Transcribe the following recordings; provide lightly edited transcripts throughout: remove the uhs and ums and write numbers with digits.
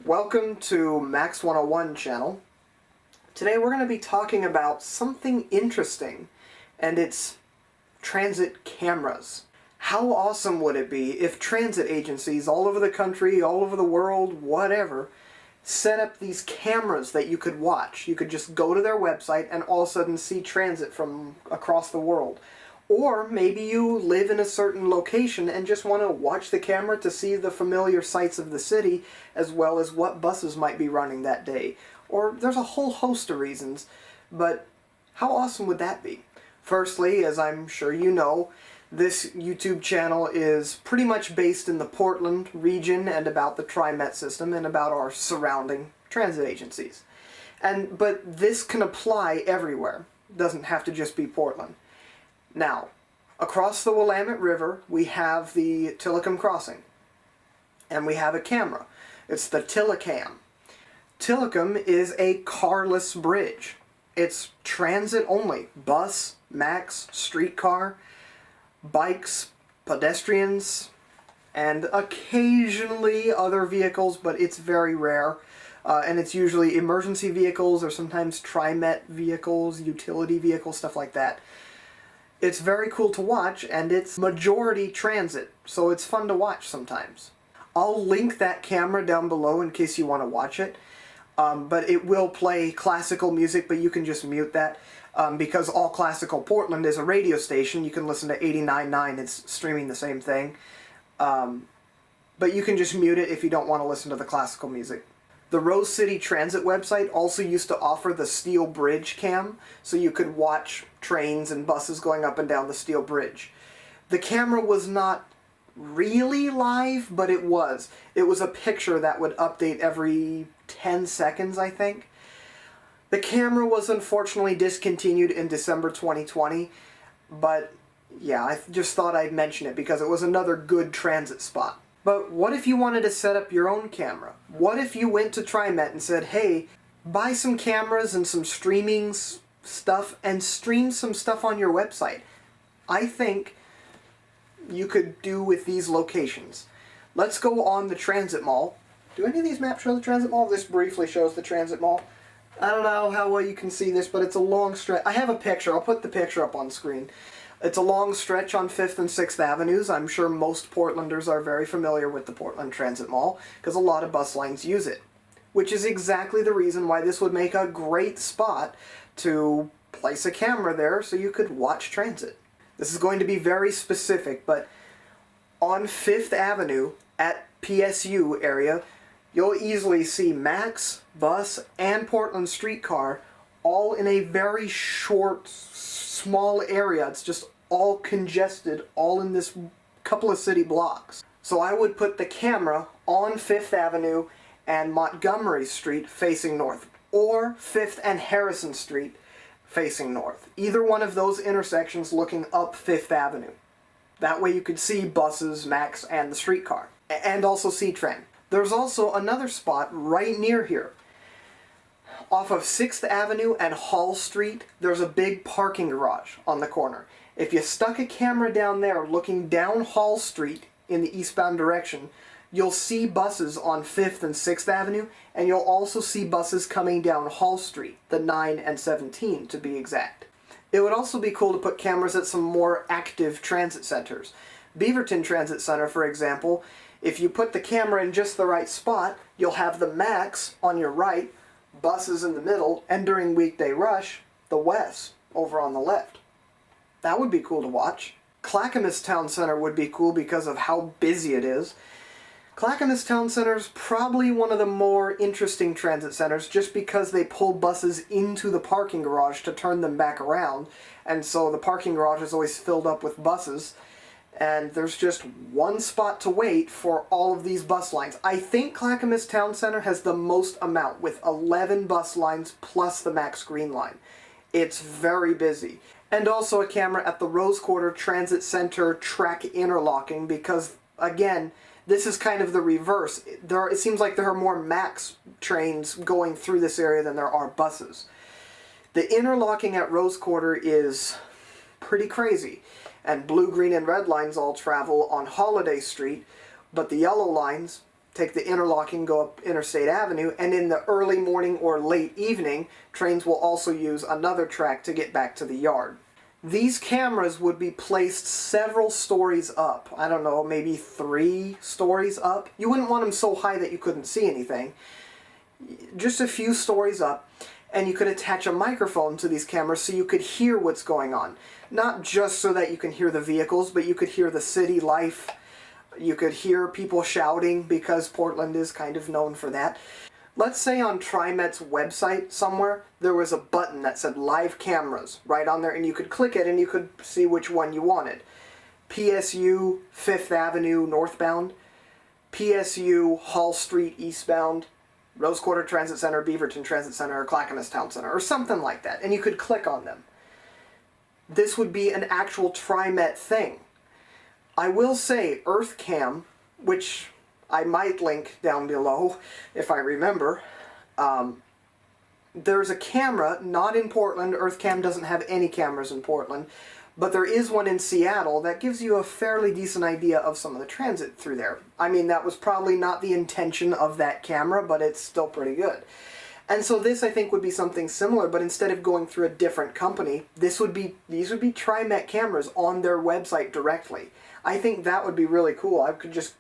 Welcome to Max 101 channel. Today we're going to be talking about something interesting, and it's transit cameras. How awesome would it be if transit agencies all over the country, all over the world, whatever, set up these cameras that you could watch. You could just go to their website and all of a sudden see transit from across the world. Or maybe you live in a certain location and just want to watch the camera to see the familiar sights of the city as well as what buses might be running that day. Or there's a whole host of reasons, but how awesome would that be? Firstly, as I'm sure you know, this YouTube channel is pretty much based in the Portland region and about the TriMet system and about our surrounding transit agencies. But this can apply everywhere. It doesn't have to just be Portland. Now, across the Willamette River, we have the Tillicum Crossing, and we have a camera. It's the Tillicam. Tillicum is a carless bridge. It's transit only. Bus, max, streetcar, bikes, pedestrians, and occasionally other vehicles, but it's very rare. And it's usually emergency vehicles or sometimes TriMet vehicles, utility vehicles, stuff like that. It's very cool to watch, and it's majority transit, so it's fun to watch sometimes. I'll link that camera down below in case you want to watch it, but it will play classical music, but you can just mute that, because All Classical Portland is a radio station. You can listen to 89.9, it's streaming the same thing, but you can just mute it if you don't want to listen to the classical music. The Rose City Transit website also used to offer the Steel Bridge cam, so you could watch trains and buses going up and down the Steel Bridge. The camera was not really live, but it was. It was a picture that would update every 10 seconds, I think. The camera was unfortunately discontinued in December 2020, but yeah, I just thought I'd mention it because it was another good transit spot. But what if you wanted to set up your own camera? What if you went to TriMet and said, hey, buy some cameras and some streaming stuff and stream some stuff on your website? I think you could do with these locations. Let's go on the transit mall. Do any of these maps show the transit mall? This briefly shows the transit mall. I don't know how well you can see this, but it's a long stretch. I have a picture. I'll put the picture up on screen. It's a long stretch on 5th and 6th Avenues. I'm sure most Portlanders are very familiar with the Portland Transit Mall because a lot of bus lines use it, which is exactly the reason why this would make a great spot to place a camera there so you could watch transit. This is going to be very specific, but on 5th Avenue at PSU area, you'll easily see Max, bus, and Portland streetcar all in a very short, small area. It's just all congested, all in this couple of city blocks. So I would put the camera on 5th Avenue and Montgomery Street facing north, or 5th and Harrison Street facing north. Either one of those intersections looking up 5th Avenue. That way you could see buses, Max, and the streetcar. And also C-Train. There's also another spot right near here. Off of 6th Avenue and Hall Street, there's a big parking garage on the corner. If you stuck a camera down there looking down Hall Street in the eastbound direction, you'll see buses on 5th and 6th Avenue, and you'll also see buses coming down Hall Street, the 9 and 17 to be exact. It would also be cool to put cameras at some more active transit centers. Beaverton Transit Center, for example, if you put the camera in just the right spot, you'll have the Max on your right, buses in the middle, and during weekday rush, the West over on the left. That would be cool to watch. Clackamas Town Center would be cool because of how busy it is. Clackamas Town Center is probably one of the more interesting transit centers just because they pull buses into the parking garage to turn them back around, and so the parking garage is always filled up with buses, and there's just one spot to wait for all of these bus lines. I think Clackamas Town Center has the most amount with 11 bus lines plus the Max Green Line. It's very busy. And also a camera at the Rose Quarter Transit Center track interlocking because, again, this is kind of the reverse. It seems like there are more Max trains going through this area than there are buses. The interlocking at Rose Quarter is pretty crazy. And blue, green, and red lines all travel on Holiday Street, but the yellow lines take the interlocking, go up Interstate Avenue, and in the early morning or late evening, trains will also use another track to get back to the yard. These cameras would be placed several stories up. I don't know, maybe 3 stories up. You wouldn't want them so high that you couldn't see anything. Just a few stories up, and you could attach a microphone to these cameras so you could hear what's going on. Not just so that you can hear the vehicles, but you could hear the city life. You could hear people shouting, because Portland is kind of known for that. Let's say on TriMet's website somewhere, there was a button that said live cameras right on there, and you could click it and you could see which one you wanted. PSU 5th Avenue northbound, PSU Hall Street eastbound, Rose Quarter Transit Center, Beaverton Transit Center, or Clackamas Town Center, or something like that, and you could click on them. This would be an actual TriMet thing. I will say EarthCam, which I might link down below if I remember. There's a camera, not in Portland. EarthCam doesn't have any cameras in Portland, but there is one in Seattle that gives you a fairly decent idea of some of the transit through there. I mean, that was probably not the intention of that camera, but it's still pretty good. And so this, I think, would be something similar, but instead of going through a different company, these would be TriMet cameras on their website directly. I think that would be really cool. I could just,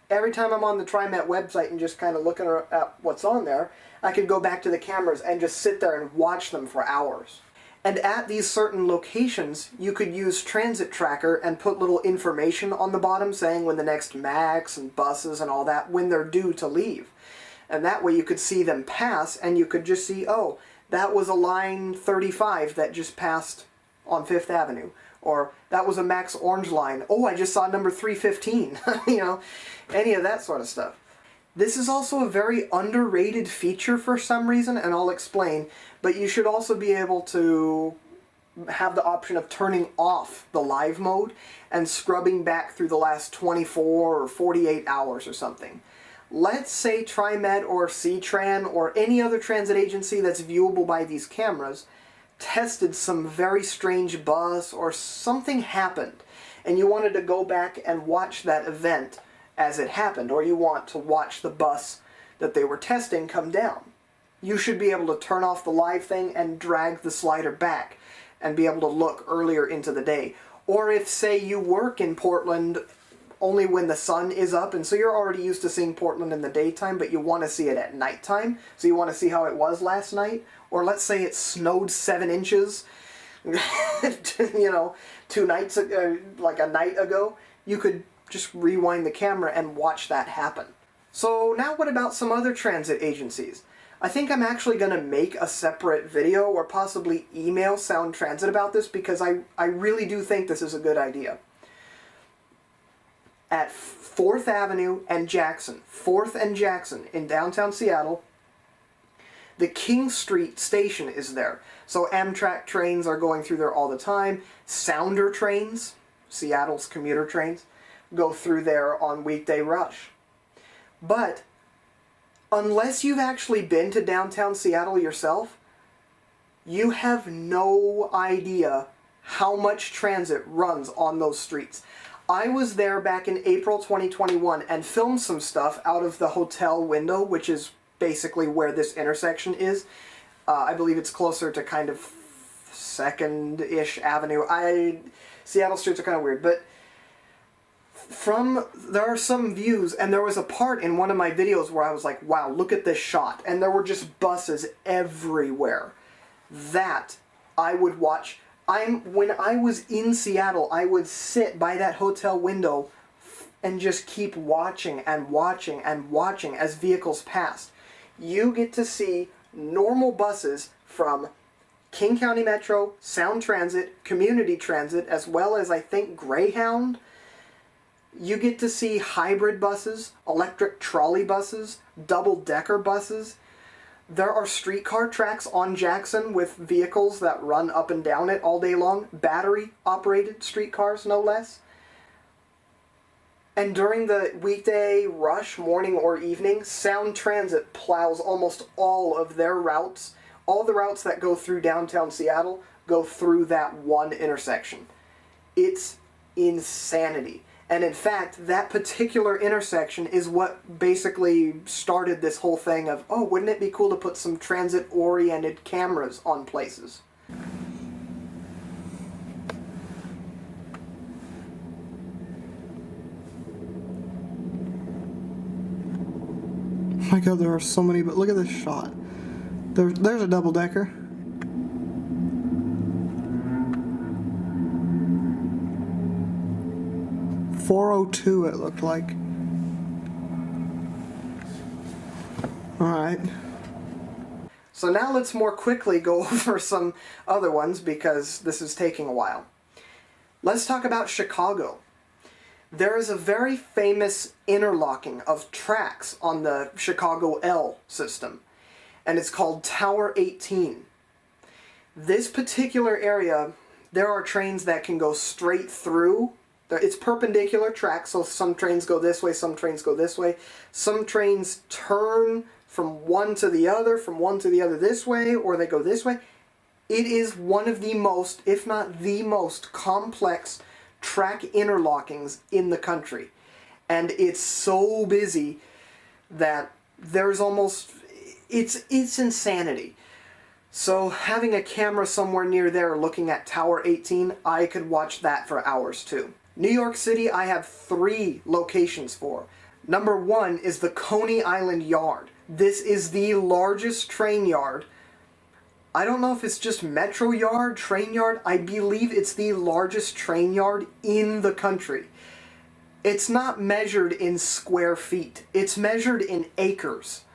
every time I'm on the TriMet website and just kind of looking at what's on there, I could go back to the cameras and just sit there and watch them for hours. And at these certain locations, you could use Transit Tracker and put little information on the bottom saying when the next Max and buses and all that, when they're due to leave. And that way you could see them pass, and you could just see, oh, that was a line 35 that just passed on 5th Avenue. Or that was a Max Orange line. Oh, I just saw number 315. You know, any of that sort of stuff. This is also a very underrated feature for some reason, and I'll explain. But you should also be able to have the option of turning off the live mode and scrubbing back through the last 24 or 48 hours or something. Let's say TriMet or C-Tran or any other transit agency that's viewable by these cameras tested some very strange bus, or something happened and you wanted to go back and watch that event as it happened, or you want to watch the bus that they were testing come down. You should be able to turn off the live thing and drag the slider back and be able to look earlier into the day. Or if, say, you work in Portland only when the sun is up, and so you're already used to seeing Portland in the daytime, but you want to see it at nighttime, so you want to see how it was last night. Or let's say it snowed 7 inches, you know, 2 nights ago, like a night ago. You could just rewind the camera and watch that happen. So now what about some other transit agencies? I think I'm actually going to make a separate video or possibly email Sound Transit about this, because I really do think this is a good idea. At 4th Avenue and Jackson, 4th and Jackson in downtown Seattle, the King Street station is there. So Amtrak trains are going through there all the time. Sounder trains, Seattle's commuter trains, go through there on weekday rush. But unless you've actually been to downtown Seattle yourself, you have no idea how much transit runs on those streets. I was there back in April 2021 and filmed some stuff out of the hotel window, which is basically where this intersection is. I believe it's closer to kind of 2nd-ish Avenue. Seattle streets are kind of weird, but there are some views, and there was a part in one of my videos where I was like, wow, look at this shot, and there were just buses everywhere. That I would watch. When I was in Seattle, I would sit by that hotel window and just keep watching and watching and watching as vehicles passed. You get to see normal buses from King County Metro, Sound Transit, Community Transit, as well as I think Greyhound. You get to see hybrid buses, electric trolley buses, double-decker buses. There are streetcar tracks on Jackson with vehicles that run up and down it all day long. Battery-operated streetcars, no less. And during the weekday rush, morning or evening, Sound Transit plows almost all of their routes. All the routes that go through downtown Seattle go through that one intersection. It's insanity. And in fact, that particular intersection is what basically started this whole thing of, oh, wouldn't it be cool to put some transit-oriented cameras on places? Oh my god, there are so many, but look at this shot. There's a double-decker. .402 it looked like. Alright. So now let's more quickly go over some other ones because this is taking a while. Let's talk about Chicago. There is a very famous interlocking of tracks on the Chicago L system, and it's called Tower 18. This particular area, there are trains that can go straight through. It's perpendicular track, so some trains go this way, some trains go this way. Some trains turn from one to the other, this way, or they go this way. It is one of the most, if not the most, complex track interlockings in the country. And it's so busy that there's almost, it's insanity. So having a camera somewhere near there looking at Tower 18, I could watch that for hours too. New York City, I have 3 locations for. Number 1 is the Coney Island Yard. This is the largest train yard. I don't know if it's just metro yard, train yard. I believe it's the largest train yard in the country. It's not measured in square feet. It's measured in acres.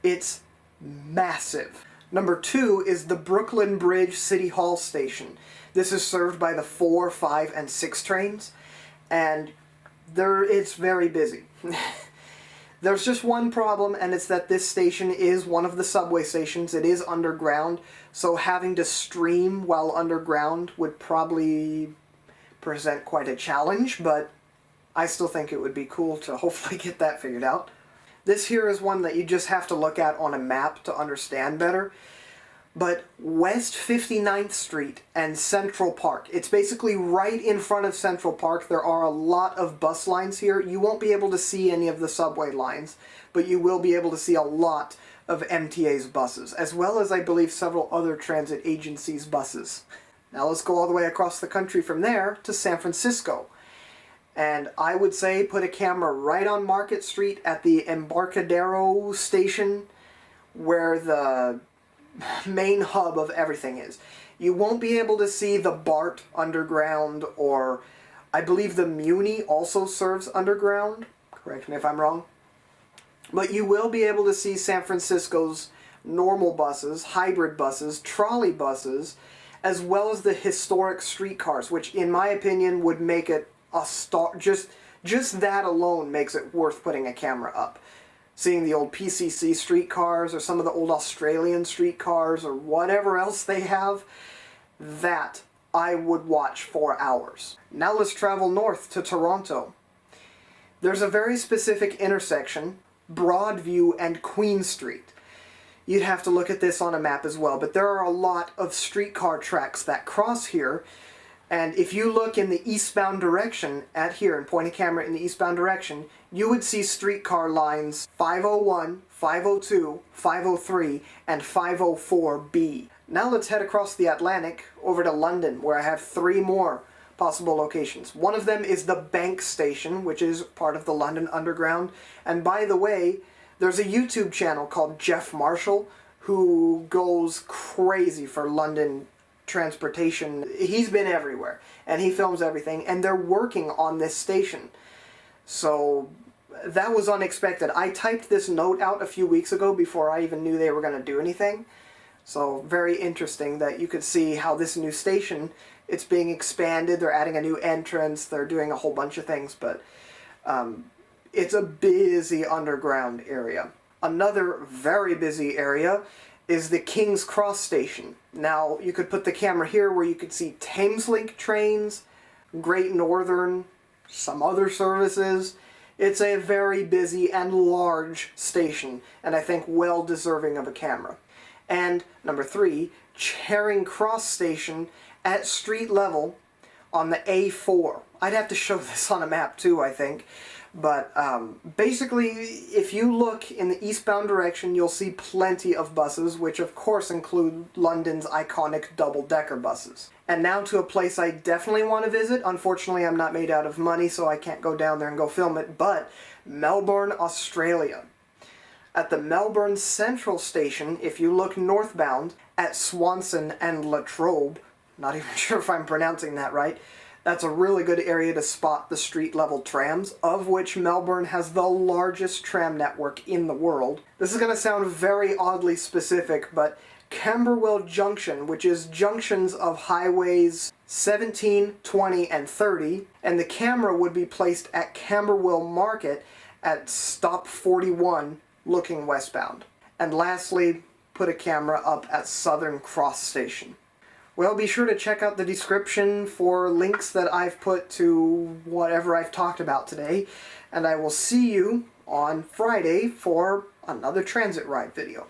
It's massive. Number 2 is the Brooklyn Bridge City Hall Station. This is served by the 4, 5, and 6 trains, and it's very busy. There's just one problem, and it's that this station is one of the subway stations. It is underground, so having to stream while underground would probably present quite a challenge, but I still think it would be cool to hopefully get that figured out. This here is one that you just have to look at on a map to understand better. But West 59th Street and Central Park. It's basically right in front of Central Park. There are a lot of bus lines here. You won't be able to see any of the subway lines, but you will be able to see a lot of MTA's buses, as well as I believe several other transit agencies' buses. Now let's go all the way across the country from there to San Francisco. And I would say put a camera right on Market Street at the Embarcadero station where the main hub of everything is. You won't be able to see the BART underground, or I believe the Muni also serves underground. Correct me if I'm wrong. But you will be able to see San Francisco's normal buses, hybrid buses, trolley buses, as well as the historic streetcars, which in my opinion would make it a star. Just that alone makes it worth putting a camera up. Seeing the old PCC streetcars or some of the old Australian streetcars or whatever else they have, that I would watch for hours. Now let's travel north to Toronto. There's a very specific intersection, Broadview and Queen Street. You'd have to look at this on a map as well, but there are a lot of streetcar tracks that cross here. And if you look in the eastbound direction at here and point a camera in the eastbound direction, you would see streetcar lines 501, 502, 503, and 504B. Now let's head across the Atlantic over to London, where I have 3 more possible locations. One of them is the Bank Station, which is part of the London Underground. And by the way, there's a YouTube channel called Jeff Marshall who goes crazy for London transportation. He's been everywhere and he films everything, and they're working on this station. So that was unexpected. I typed this note out a few weeks ago before I even knew they were going to do anything. So very interesting that you could see how this new station, it's being expanded, they're adding a new entrance, they're doing a whole bunch of things, but it's a busy underground area. Another very busy area is the King's Cross station. Now, you could put the camera here where you could see Thameslink trains, Great Northern, some other services. It's a very busy and large station, and I think well deserving of a camera. And number 3, Charing Cross station at street level on the A4. I'd have to show this on a map too, I think. But basically, if you look in the eastbound direction, you'll see plenty of buses, which of course include London's iconic double-decker buses. And now to a place I definitely want to visit. Unfortunately, I'm not made out of money, so I can't go down there and go film it, but Melbourne, Australia. At the Melbourne Central Station, if you look northbound at Swanson and Latrobe, not even sure if I'm pronouncing that right, that's a really good area to spot the street-level trams, of which Melbourne has the largest tram network in the world. This is going to sound very oddly specific, but Camberwell Junction, which is junctions of highways 17, 20, and 30, and the camera would be placed at Camberwell Market at stop 41, looking westbound. And lastly, put a camera up at Southern Cross Station. Well, be sure to check out the description for links that I've put to whatever I've talked about today, and I will see you on Friday for another transit ride video.